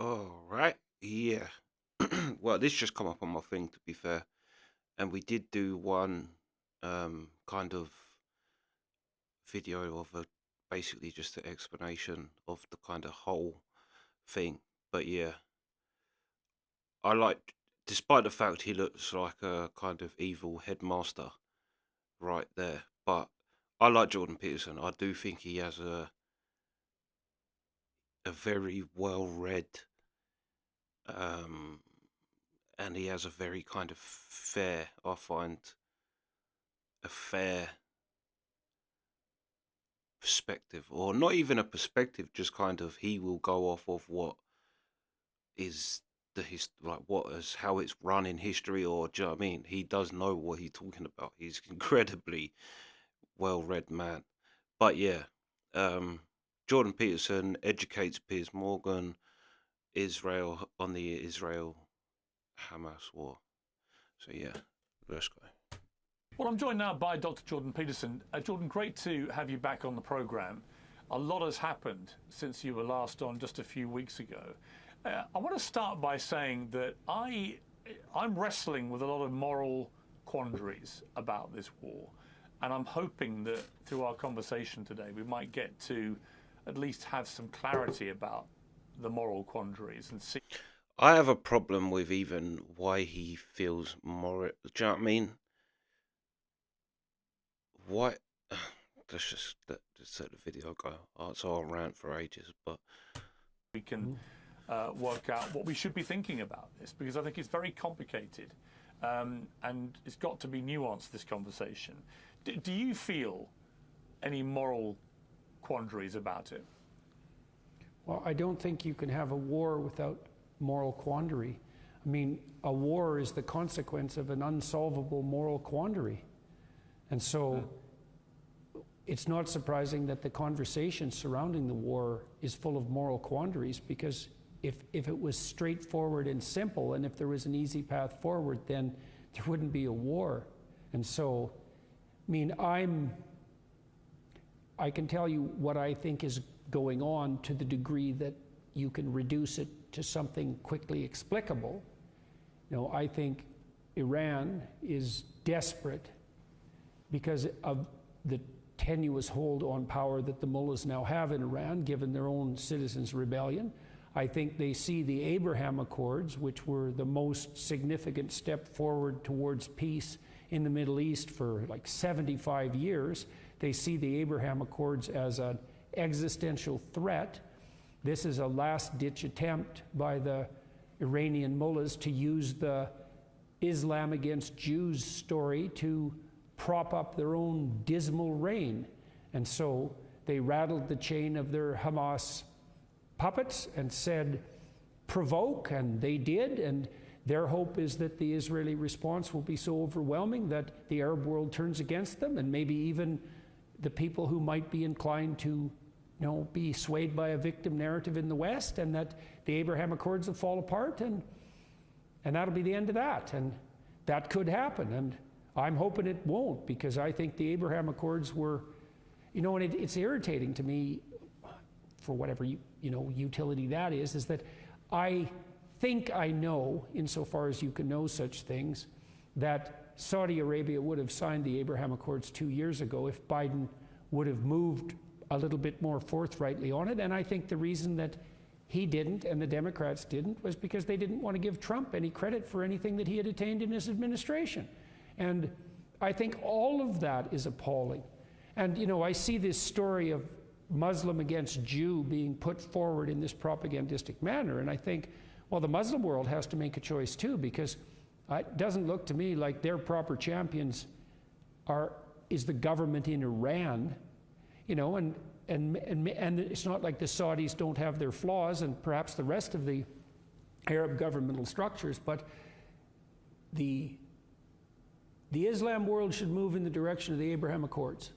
All right. Yeah. Well, this just come up on my thing, to be fair, and we did do one kind of video of a basically just an explanation of the kind of whole thing. But yeah, I like, despite the fact he looks like a kind of evil headmaster right there, but I like Jordan Peterson. I do think he has a very well read um and he has a very kind of fair, I find, a fair perspective, or not even a perspective, just kind of he will go off of what is like what is how it's run in history, or do you know what I mean? He does know what he's talking about. He's incredibly well read man. But yeah, um, Jordan Peterson educates Piers Morgan, Israel on the Israel Hamas war. So yeah, let's go. Well, I'm joined now by Dr. Jordan Peterson. Jordan, great to have you back on the programme. A lot has happened since you were last on just a few weeks ago. I want to start by saying that I'm wrestling with a lot of moral quandaries about this war, and I'm hoping that through our conversation today we might get to at least have some clarity about the moral quandaries and see. I have a problem with even why he feels more. Do you know what I mean? Why? Just let the video go. So I'll rant for ages, but We can work out what we should be thinking about this, because I think it's very complicated and it's got to be nuanced, this conversation. Do you feel any moral quandaries about it? Well, I don't think you can have a war without moral quandary. I mean, a war is the consequence of an unsolvable moral quandary. And so it's not surprising that the conversation surrounding the war is full of moral quandaries, because if it was straightforward and simple, and if there was an easy path forward, then there wouldn't be a war. And so, I mean, I can tell you what I think is going on to the degree that you can reduce it to something quickly explicable. You know, I think Iran is desperate because of the tenuous hold on power that the mullahs now have in Iran, given their own citizens' rebellion. I think they see the Abraham Accords, which were the most significant step forward towards peace in the Middle East for like 75 years. They see the Abraham Accords as an existential threat. This is a last-ditch attempt by the Iranian mullahs to use the Islam against Jews story to prop up their own dismal reign. And so they rattled the chain of their Hamas puppets and said, provoke, and they did. And their hope is that the Israeli response will be so overwhelming that the Arab world turns against them, and maybe even the people who might be inclined to be swayed by a victim narrative in the West, and that the Abraham Accords will fall apart, and that'll be the end of that. And that could happen, and I'm hoping it won't, because I think the Abraham Accords were, and it's irritating to me, for whatever utility that is that I think I know, insofar as you can know such things, that Saudi Arabia would have signed the Abraham Accords 2 years ago if Biden would have moved a little bit more forthrightly on it. And I think the reason that he didn't and the Democrats didn't was because they didn't want to give Trump any credit for anything that he had attained in his administration. And I think all of that is appalling. And I see this story of Muslim against Jew being put forward in this propagandistic manner, and I think, well, the Muslim world has to make a choice too, because it doesn't look to me like their proper champions is the government in Iran, and it's not like the Saudis don't have their flaws, and perhaps the rest of the Arab governmental structures, but the Islam world should move in the direction of the Abraham Accords.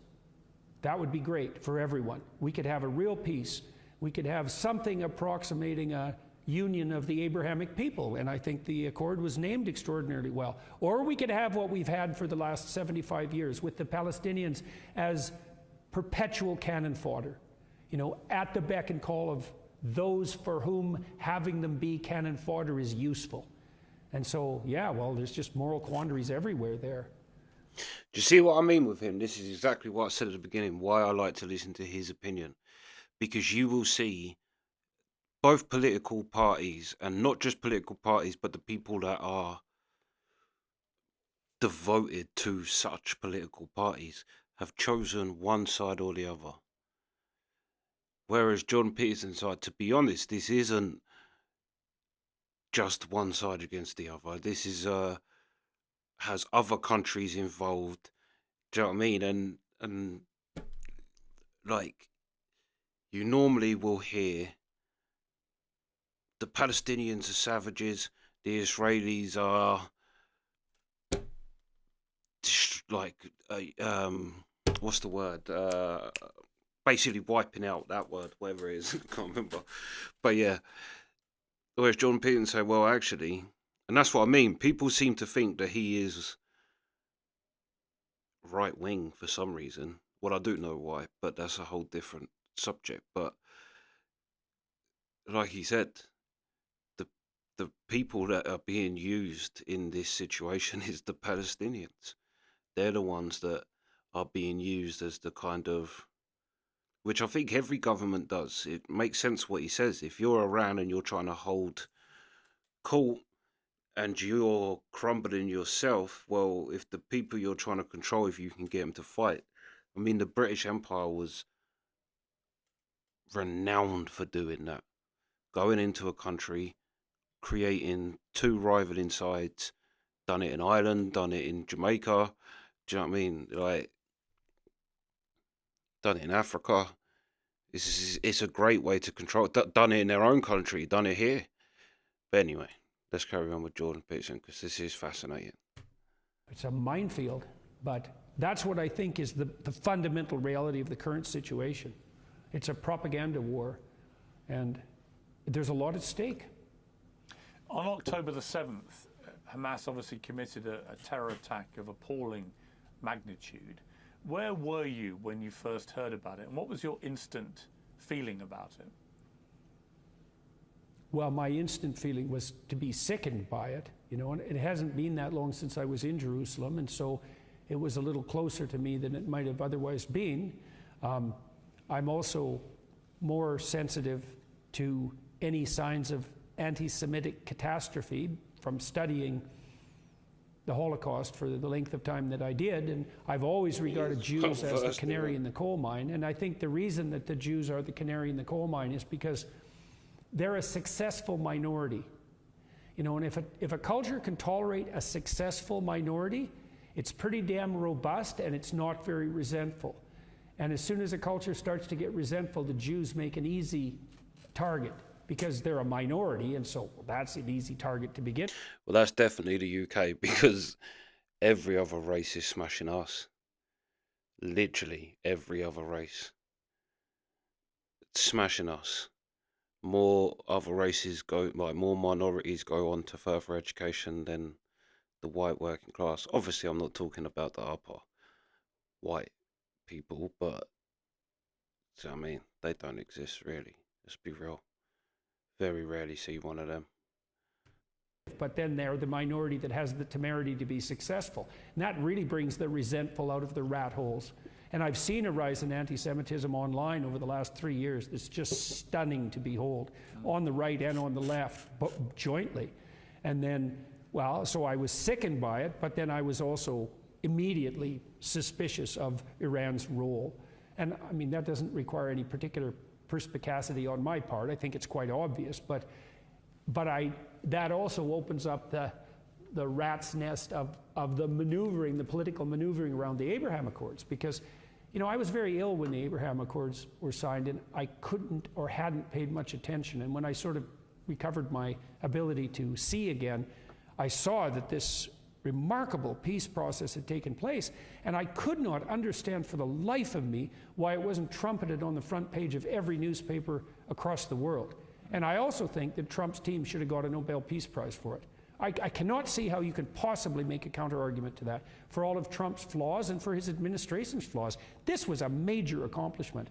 That would be great for everyone. We could have a real peace. We could have something approximating a union of the Abrahamic people, and I think the accord was named extraordinarily well. Or we could have what we've had for the last 75 years with the Palestinians as perpetual cannon fodder, at the beck and call of those for whom having them be cannon fodder is useful. And so, yeah, well, there's just moral quandaries everywhere there. Do you see what I mean with him? This is exactly what I said at the beginning, why I like to listen to his opinion. Because you will see both political parties, and not just political parties, but the people that are devoted to such political parties, have chosen one side or the other. Whereas Jordan Peterson's side, to be honest, this isn't just one side against the other. This is has other countries involved. Do you know what I mean? And like, you normally will hear the Palestinians are savages, the Israelis are like what's the word? Basically wiping out, that word, whatever it is, I can't remember. But yeah, whereas Jordan Peterson say, well, actually, and that's what I mean. People seem to think that he is right wing for some reason. Well, I do know why, but that's a whole different subject. But like he said, the people that are being used in this situation is the Palestinians. They're the ones that are being used as the kind of, which I think every government does. It makes sense what he says. If you're around and you're trying to hold court and you're crumbling yourself, well, if the people you're trying to control, if you can get them to fight. I mean, the British Empire was renowned for doing that. Going into a country, creating two rivaling sides, done it in Ireland, done it in Jamaica, do you know what I mean? Like, done it in Africa. It's a great way to control it. Done it in their own country, done it here. But anyway, let's carry on with Jordan Peterson, because this is fascinating. It's a minefield, but that's what I think is the fundamental reality of the current situation. It's a propaganda war, and there's a lot at stake. On October the 7th, Hamas obviously committed a terror attack of appalling magnitude. Where were you when you first heard about it, and what was your instant feeling about it? Well, my instant feeling was to be sickened by it, you know, and it hasn't been that long since I was in Jerusalem, and so it was a little closer to me than it might have otherwise been. I'm also more sensitive to any signs of anti-Semitic catastrophe from studying the Holocaust for the length of time that I did, and I've always regarded Jews as the canary in the coal mine, and I think the reason that the Jews are the canary in the coal mine is because they're a successful minority. You know, and if a culture can tolerate a successful minority, it's pretty damn robust and it's not very resentful. And as soon as a culture starts to get resentful, the Jews make an easy target because they're a minority, and so that's an easy target to begin. Well, that's definitely the UK, because every other race is smashing us. Literally every other race. Smashing us. More other races go, like more minorities go on to further education than the white working class. Obviously, I'm not talking about the upper white people, but so, I mean, they don't exist really. Let's be real. Very rarely see one of them. But then they're the minority that has the temerity to be successful. And that really brings the resentful out of the rat holes. And I've seen a rise in anti-Semitism online over the last 3 years. It's just stunning to behold, on the right and on the left, but jointly. And then, well, so I was sickened by it, but then I was also immediately suspicious of Iran's role. And I mean, that doesn't require any particular perspicacity on my part. I think it's quite obvious, but that also opens up the rat's nest of the maneuvering, the political maneuvering around the Abraham Accords, because, you know, I was very ill when the Abraham Accords were signed, and I couldn't or hadn't paid much attention. And when I sort of recovered my ability to see again, I saw that this remarkable peace process had taken place, and I could not understand for the life of me why it wasn't trumpeted on the front page of every newspaper across the world. And I also think that Trump's team should have got a Nobel Peace Prize for it. I cannot see how you can possibly make a counter-argument to that for all of Trump's flaws and for his administration's flaws. This was a major accomplishment.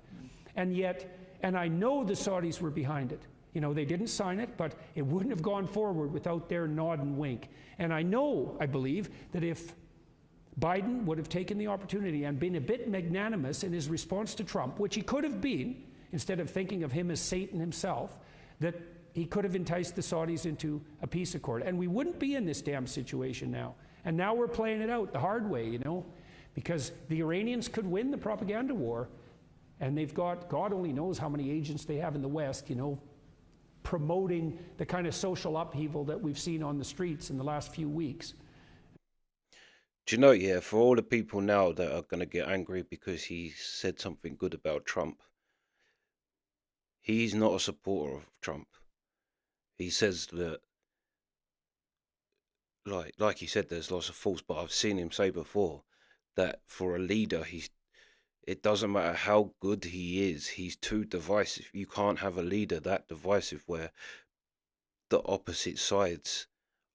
And yet And I know the Saudis were behind it. You know, they didn't sign it, but it wouldn't have gone forward without their nod and wink. And I believe, that if Biden would have taken the opportunity and been a bit magnanimous in his response to Trump, which he could have been, instead of thinking of him as Satan himself, that he could have enticed the Saudis into a peace accord. And we wouldn't be in this damn situation now. And now we're playing it out the hard way, you know, because the Iranians could win the propaganda war, and they've got, God only knows how many agents they have in the West, you know, promoting the kind of social upheaval that we've seen on the streets in the last few weeks. Do you know, yeah, for all the people now that are going to get angry because he said something good about Trump, he's not a supporter of Trump. He says that, like he said, there's lots of faults, but I've seen him say before that for a leader, it doesn't matter how good he is, he's too divisive. You can't have a leader that divisive where the opposite sides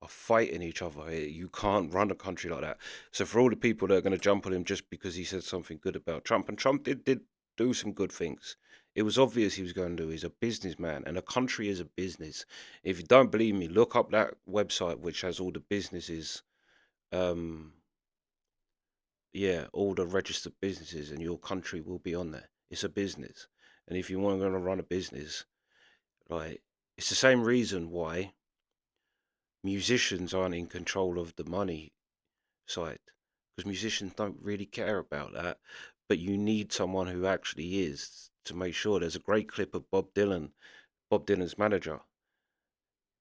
are fighting each other. You can't run a country like that. So for all the people that are going to jump on him just because he said something good about Trump, and Trump did do some good things. It was obvious he was going to do. He's a businessman, and a country is a business. If you don't believe me, look up that website which has all the businesses, all the registered businesses, and your country will be on there. It's a business, and if you want to run a business, like, it's the same reason why musicians aren't in control of the money side, because musicians don't really care about that, but you need someone who actually is to make sure. There's a great clip of Bob Dylan's manager.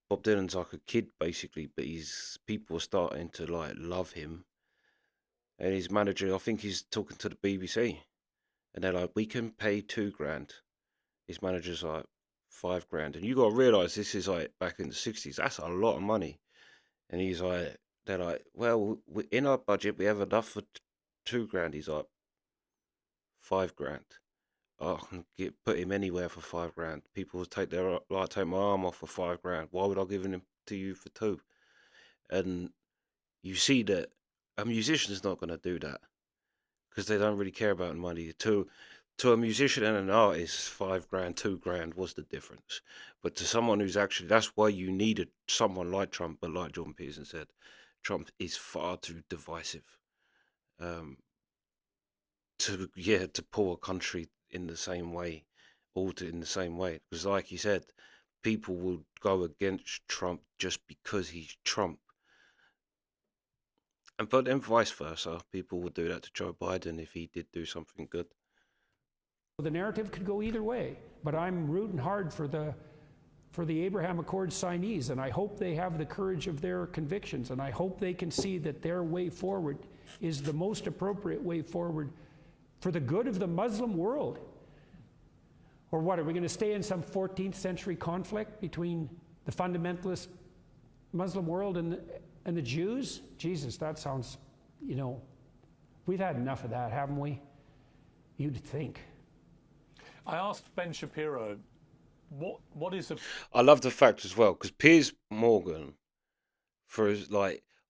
Bob Dylan's like a kid basically, but people are starting to like love him, and his manager, I think he's talking to the BBC, and they're like, we can pay $2,000. His manager's like, $5,000, and you got to realize this is like back in the 60s. That's a lot of money. And they're like, well, in our budget we have enough for $2,000. He's like, $5,000. I can put him anywhere for $5,000. People will take my arm off for $5,000. Why would I give him to you for two? And you see that a musician's not going to do that because they don't really care about money. To a musician and an artist, $5,000, $2,000, what's the difference? But to someone who's actually, that's why you needed someone like Trump. But like Jordan Peterson said, Trump is far too divisive to pull a country in the same way, in the same way. Because like he said, people will go against Trump just because he's Trump. But then vice versa, people would do that to Joe Biden if he did do something good. The narrative could go either way, but I'm rooting hard for the Abraham Accords signees, and I hope they have the courage of their convictions, and I hope they can see that their way forward is the most appropriate way forward for the good of the Muslim world. Or what, are we going to stay in some 14th century conflict between the fundamentalist Muslim world and the Jews? Jesus, that sounds, you know, we've had enough of that, haven't we? You'd think. I asked Ben Shapiro, what is a... I love the fact as well, because Piers Morgan,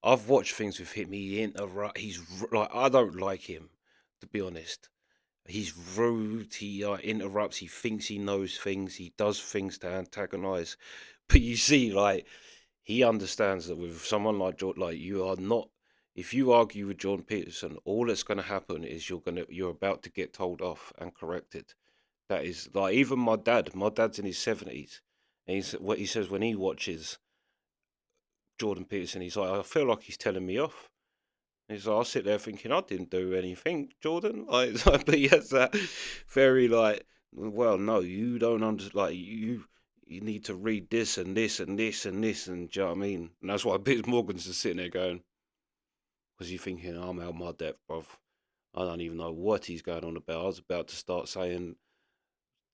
I've watched things with him, he's like, I don't like him, to be honest. He's rude, he interrupts, he thinks he knows things, he does things to antagonize. But you see, like, he understands that with someone like Jordan, like, you are not, if you argue with Jordan Peterson, all that's going to happen is you're about to get told off and corrected. That is, like, even my dad's in his 70s, and what he says when he watches Jordan Peterson, he's like, I feel like he's telling me off. And he's like, I sit there thinking, I didn't do anything, Jordan. But he has that very, like, well, no, you don't understand, like, you need to read this and this and this and this, and do you know what I mean? And that's why Piers Morgan's just sitting there going, was he thinking, I'm out my depth, bruv. I don't even know what he's going on about. I was about to start saying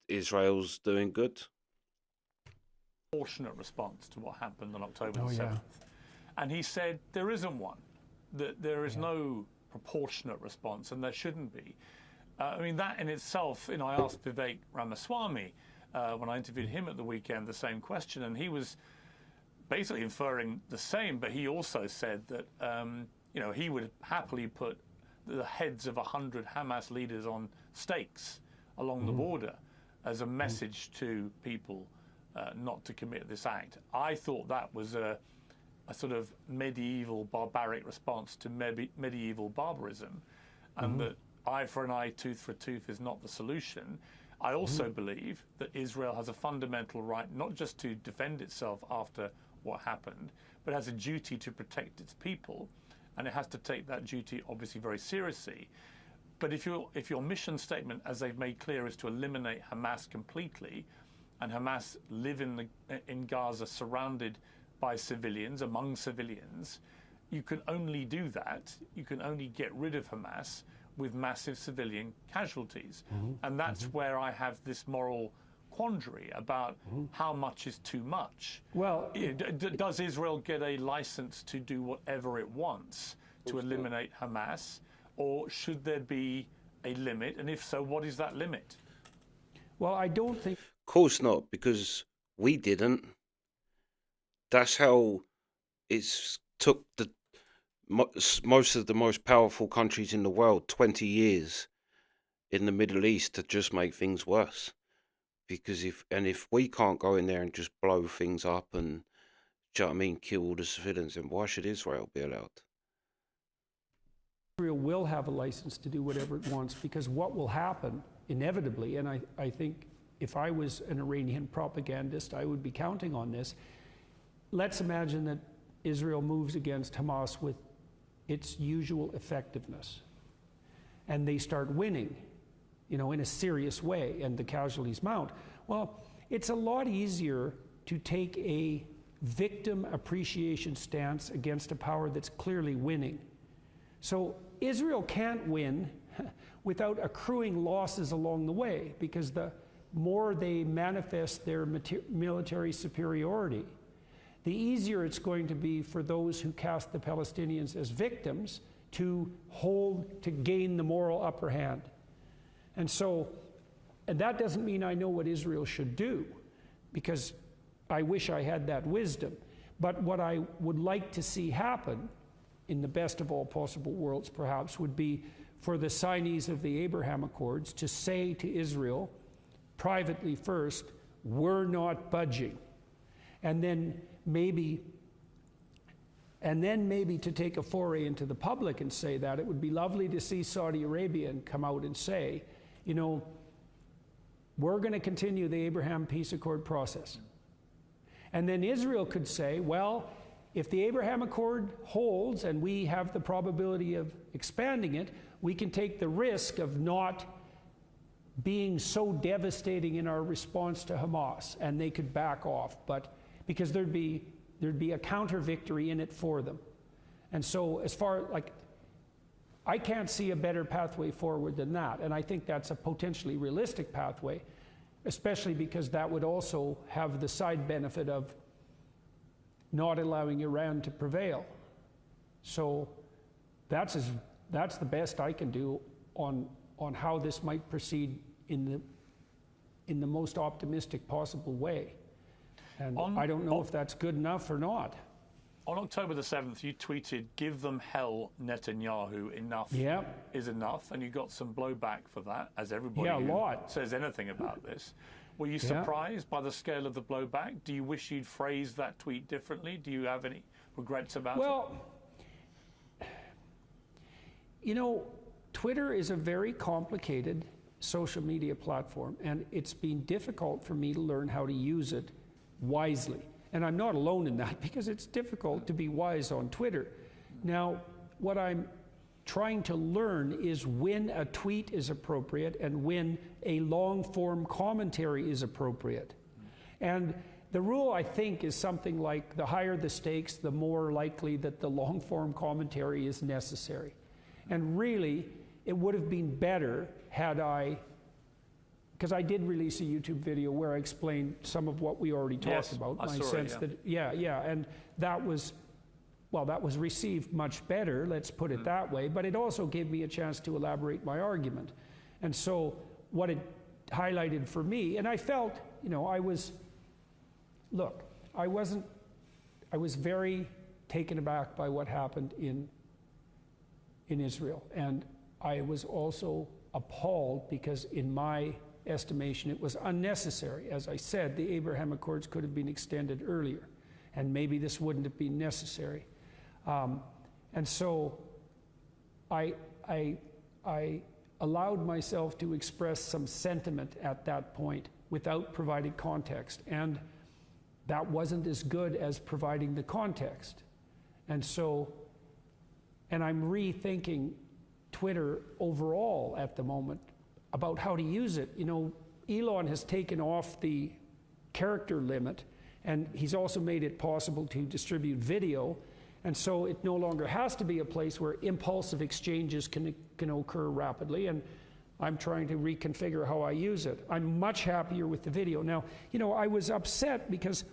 Israel's doing good. Proportionate response to what happened on October the 7th. Yeah. And he said there isn't one, that there is no proportionate response, and there shouldn't be. I mean, that in itself, you know, I asked Vivek Ramaswamy when I interviewed him at the weekend the same question, and he was basically inferring the same, but he also said that, you know, he would happily put the heads of 100 Hamas leaders on stakes along the border. as a message to people not to commit this act. I thought that was a sort of medieval barbaric response to medieval barbarism, and that eye for an eye, tooth for a tooth is not the solution. I also believe that Israel has a fundamental right not just to defend itself after what happened, but has a duty to protect its people, and it has to take that duty obviously very seriously. But if your mission statement, as they've made clear, is to eliminate Hamas completely, and Hamas live in Gaza surrounded by civilians, among civilians, you can only do that, you can only get rid of Hamas with massive civilian casualties. And that's where I have this moral quandary about how much is too much. Well, does Israel get a license to do whatever it wants to eliminate Hamas, or should there be a limit? And if so, what is that limit? well, I don't think. Of course not, because we didn't. That's how it's took the most of the most powerful countries in the world 20 years in the Middle East to just make things worse. Because if we can't go in there and just blow things up and, do you know what I mean, kill all the civilians, then why should Israel be allowed? Israel will have a license to do whatever it wants, because what will happen inevitably, and I think if I was an Iranian propagandist, I would be counting on this. Let's imagine that Israel moves against Hamas with its usual effectiveness, and they start winning, in a serious way, and the casualties mount. Well, it's a lot easier to take a victim appreciation stance against a power that's clearly winning. So Israel can't win without accruing losses along the way, because the more they manifest their military superiority, the easier it's going to be for those who cast the Palestinians as victims to gain the moral upper hand. And that doesn't mean I know what Israel should do, because I wish I had that wisdom. But what I would like to see happen, in the best of all possible worlds perhaps, would be for the signees of the Abraham Accords to say to Israel, privately first, we're not budging. And then maybe to take a foray into the public and say that. It would be lovely to see Saudi Arabia come out and say, we're going to continue the Abraham Peace Accord process. And then Israel could say, well, if the Abraham Accord holds and we have the probability of expanding it, we can take the risk of not being so devastating in our response to Hamas, and they could back off, but because there'd be a counter victory in it for them. And so I can't see a better pathway forward than that, and I think that's a potentially realistic pathway, especially because that would also have the side benefit of not allowing Iran to prevail. So that's the best I can do on how this might proceed in the most optimistic possible way. And I don't know if that's good enough or not. On October the 7th, you tweeted, "Give them hell, Netanyahu, enough is enough," and you got some blowback for that, as everybody who says anything about this. Were you surprised by the scale of the blowback? Do you wish you'd phrased that tweet differently? Do you have any regrets about it? Well, Twitter is a very complicated social media platform, and it's been difficult for me to learn how to use it wisely. And I'm not alone in that, because it's difficult to be wise on Twitter. Now, what I'm trying to learn is when a tweet is appropriate and when a long-form commentary is appropriate. And the rule, I think, is something like the higher the stakes, the more likely that the long-form commentary is necessary. And really, it would have been better had because I did release a YouTube video where I explained some of what we already talked about. I saw it, and that was received much better, let's put it that way, but it also gave me a chance to elaborate my argument. And so what it highlighted for me, and I felt, I was very taken aback by what happened in Israel. And I was also appalled because in my estimation, it was unnecessary. As I said, the Abraham Accords could have been extended earlier, and maybe this wouldn't have been necessary. And so I allowed myself to express some sentiment at that point without providing context, and that wasn't as good as providing the context. And so, and I'm rethinking Twitter overall at the moment about how to use it. You know, Elon has taken off the character limit, and he's also made it possible to distribute video. And so it no longer has to be a place where impulsive exchanges can occur rapidly. And I'm trying to reconfigure how I use it. I'm much happier with the video. Now, you know, I was upset because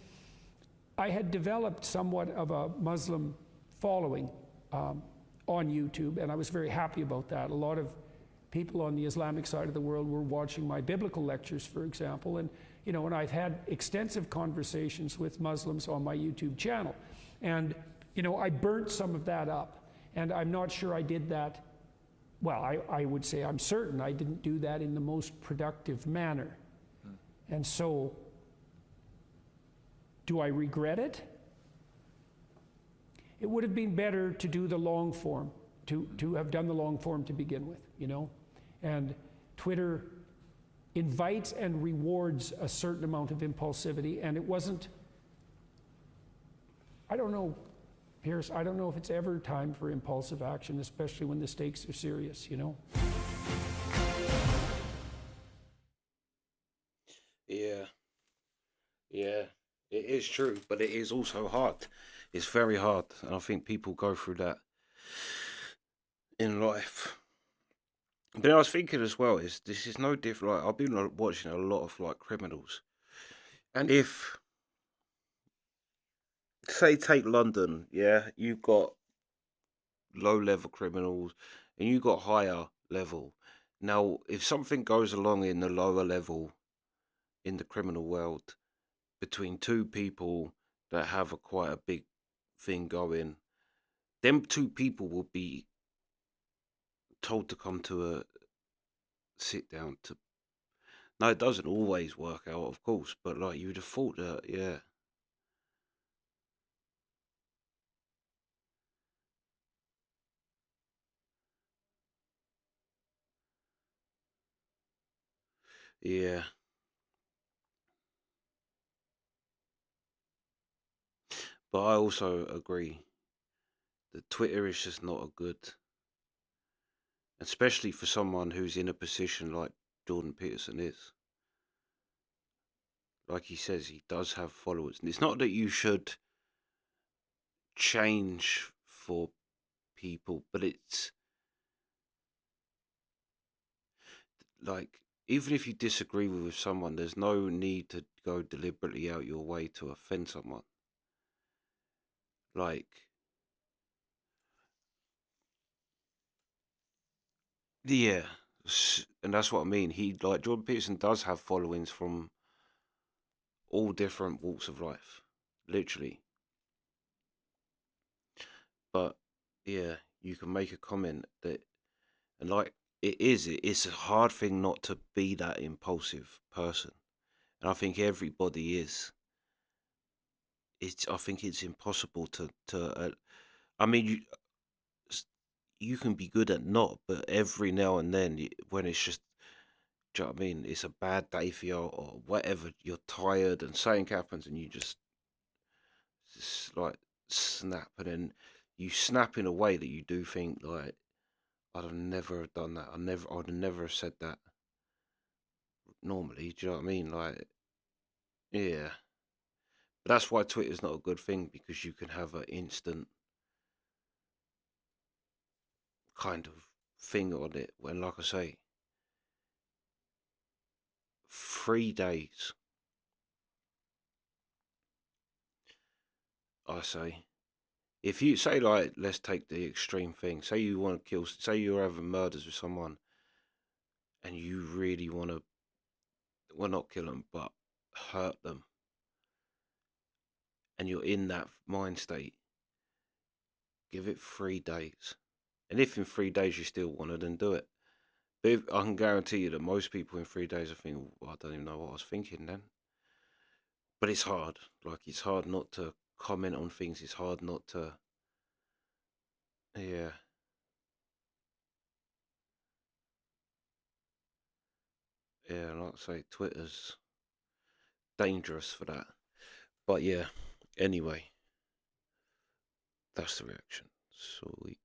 I had developed somewhat of a Muslim following on YouTube, and I was very happy about that. A lot of people on the Islamic side of the world were watching my biblical lectures, for example, and you know, and I've had extensive conversations with Muslims on my YouTube channel. And you know, I burnt some of that up, and I'm not sure I did that. Well, I would say I'm certain I didn't do that in the most productive manner. And so, do I regret it? It would have been better to do the long form, to have done the long form to begin with, you know? And Twitter invites and rewards a certain amount of impulsivity, and it wasn't, I don't know, Piers, I don't know if it's ever time for impulsive action, especially when the stakes are serious, you know? Yeah. Yeah. It is true, but it is also hard. It's very hard, and I think people go through that in life. But I was thinking as well, is this is no different. Like, I've been watching a lot of like criminals, and if say take London, yeah, you've got low level criminals and you got higher level. Now, if something goes along in the lower level in the criminal world between two people that have quite a big thing going, them two people will be told to come to a sit down to. No, it doesn't always work out, of course, but like you'd have thought that, yeah, yeah. But I also agree that Twitter is just not a good, especially for someone who's in a position like Jordan Peterson is. Like he says, he does have followers. And it's not that you should change for people, but it's like, even if you disagree with someone, there's no need to go deliberately out your way to offend someone. Like, yeah, and that's what I mean. He, like, Jordan Peterson does have followings from all different walks of life, literally. But yeah, you can make a comment that, and like it's a hard thing not to be that impulsive person, and I think everybody is. I think it's impossible to. I mean, you can be good at not, but every now and then, when it's just, do you know what I mean? It's a bad day for you or whatever. You're tired and something happens, and you just like snap, and then you snap in a way that you do think like, I'd have never have done that. I'd have never have said that normally. Do you know what I mean? Like, yeah. But that's why Twitter's not a good thing, because you can have an instant kind of thing on it. When, like I say, 3 days, I say. If you say, like, let's take the extreme thing. Say you want to kill, say you're having murders with someone and you really want to, well, not kill them, but hurt them. And you're in that mind state, give it 3 days. And if in 3 days you still want to, then do it. I can guarantee you that most people in 3 days are thinking, well, I don't even know what I was thinking then. But it's hard. Like, it's hard not to comment on things. It's hard not to, yeah. Yeah, like I say, Twitter's dangerous for that. But yeah, anyway, that's the reaction. Sweet.